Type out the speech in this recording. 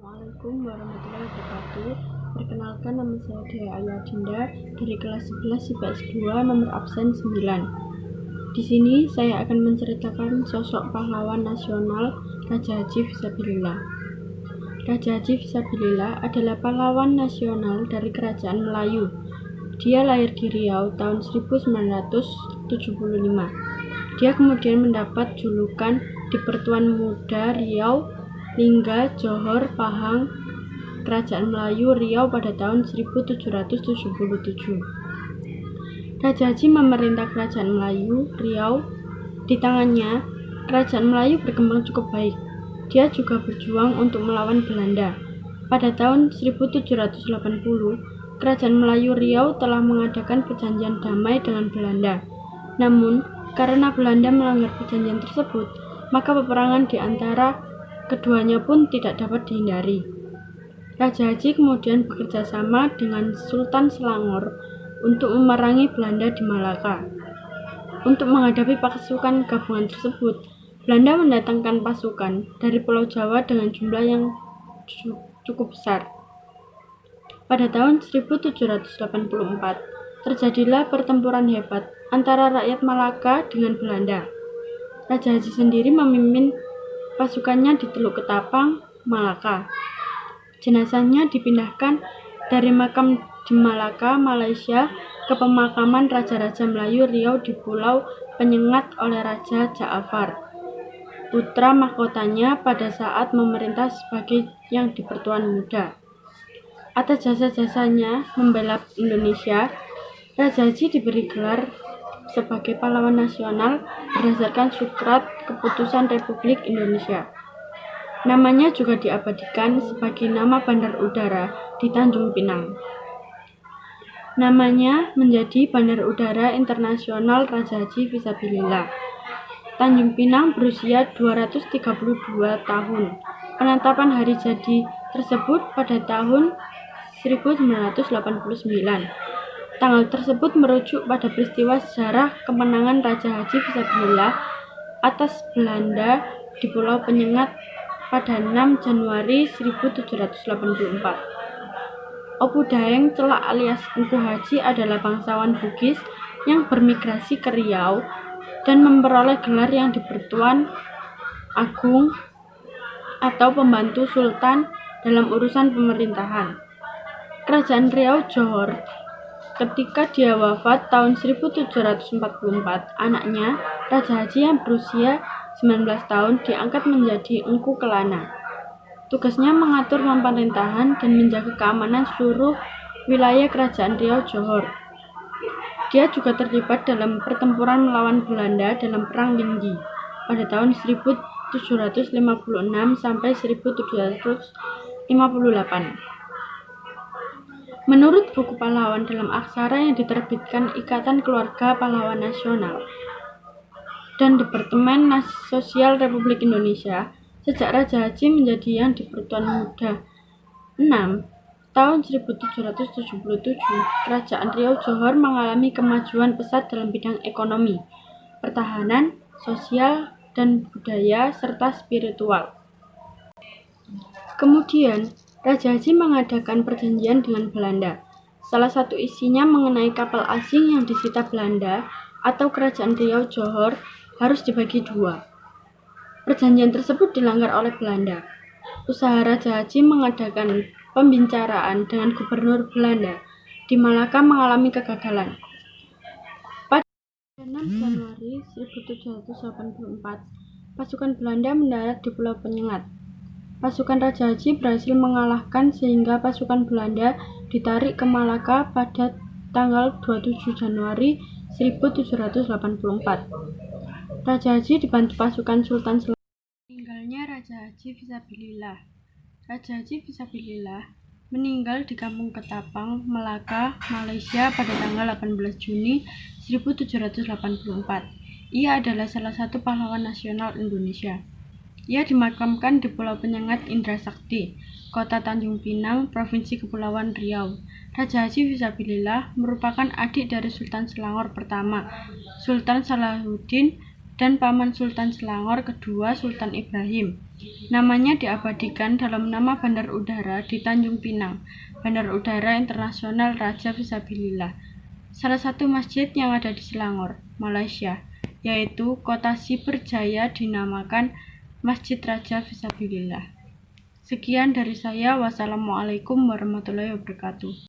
Assalamualaikum warahmatullahi wabarakatuh. Perkenalkan, nama saya Dea Ayu Adinda dari kelas 11 IPS 2 nomor absen 9. Di sini saya akan menceritakan sosok pahlawan nasional Raja Haji Fisabilillah. Raja Haji Fisabilillah adalah pahlawan nasional dari Kerajaan Melayu. Dia lahir di Riau tahun 1975. Dia kemudian mendapat julukan di Pertuan Muda Riau, Lingga, Johor, Pahang, Kerajaan Melayu Riau pada tahun 1777. Raja Haji memerintah Kerajaan Melayu Riau. Di tangannya, Kerajaan Melayu berkembang cukup baik. Dia juga berjuang untuk melawan Belanda. Pada tahun 1780, Kerajaan Melayu Riau telah mengadakan perjanjian damai dengan Belanda. Namun, karena Belanda melanggar perjanjian tersebut, maka peperangan di antara keduanya pun tidak dapat dihindari. Raja Haji kemudian bekerja sama dengan Sultan Selangor untuk memerangi Belanda di Malaka. Untuk menghadapi pasukan gabungan tersebut, Belanda mendatangkan pasukan dari Pulau Jawa dengan jumlah yang cukup besar. Pada tahun 1784, terjadilah pertempuran hebat antara rakyat Malaka dengan Belanda. Raja Haji sendiri memimpin pasukannya di Teluk Ketapang, Malaka. Jenazahnya dipindahkan dari makam di Malaka, Malaysia, ke pemakaman Raja-Raja Melayu Riau di Pulau Penyengat oleh Raja Ja'afar, putra mahkotanya pada saat memerintah sebagai yang di Pertuan Muda. Atas jasa-jasanya membela Indonesia, Raja Haji diberi gelar sebagai pahlawan nasional berdasarkan Surat Keputusan Republik Indonesia. Namanya juga diabadikan sebagai nama bandar udara di Tanjung Pinang. Namanya menjadi Bandar Udara Internasional Raja Haji Fisabilillah. Tanjung Pinang berusia 232 tahun. Penetapan hari jadi tersebut pada tahun 1989. Tanggal tersebut merujuk pada peristiwa sejarah kemenangan Raja Haji Fisabilillah atas Belanda di Pulau Penyengat pada 6 Januari 1784. Opu Daeng Celak alias Engku Haji adalah bangsawan Bugis yang bermigrasi ke Riau dan memperoleh gelar yang di Pertuan Agung atau pembantu sultan dalam urusan pemerintahan. Kerajaan Riau Johor. Ketika dia wafat tahun 1744, anaknya, Raja Haji yang berusia 19 tahun diangkat menjadi Engku Kelana. Tugasnya mengatur pemerintahan dan menjaga keamanan seluruh wilayah Kerajaan Riau Johor. Dia juga terlibat dalam pertempuran melawan Belanda dalam Perang Linggi pada tahun 1756 sampai 1758. Menurut buku pahlawan dalam aksara yang diterbitkan Ikatan Keluarga Pahlawan Nasional dan Departemen Sosial Republik Indonesia, sejak Raja Haji menjadi yang di Pertuan Muda 6 tahun 1777, Kerajaan Riau Johor mengalami kemajuan pesat dalam bidang ekonomi, pertahanan, sosial, dan budaya, serta spiritual. Kemudian, Raja Haji mengadakan perjanjian dengan Belanda. Salah satu isinya mengenai kapal asing yang disita Belanda atau Kerajaan Riau Johor harus dibagi dua. Perjanjian tersebut dilanggar oleh Belanda. Usaha Raja Haji mengadakan pembicaraan dengan Gubernur Belanda di Malaka mengalami kegagalan. Pada 6 Januari 1784, pasukan Belanda mendarat di Pulau Penyengat. Pasukan Raja Haji berhasil mengalahkan sehingga pasukan Belanda ditarik ke Malaka pada tanggal 27 Januari 1784. Raja Haji dibantu pasukan Sultan Selangor. Meninggalnya Raja Haji Fisabilillah. Raja Haji Fisabilillah meninggal di Kampung Ketapang, Malaka, Malaysia pada tanggal 18 Juni 1784. Ia adalah salah satu pahlawan nasional Indonesia. Ia dimakamkan di Pulau Penyengat Indra Sakti, Kota Tanjung Pinang, Provinsi Kepulauan Riau. Raja Haji Fisabilillah merupakan adik dari Sultan Selangor pertama, Sultan Salahuddin, dan paman Sultan Selangor kedua Sultan Ibrahim. Namanya diabadikan dalam nama Bandar Udara di Tanjung Pinang, Bandar Udara Internasional Raja Fisabilillah, salah satu masjid yang ada di Selangor, Malaysia, yaitu Kota Siberjaya dinamakan Masjid Raja Fisabilillah. Sekian dari saya. Wassalamualaikum warahmatullahi wabarakatuh.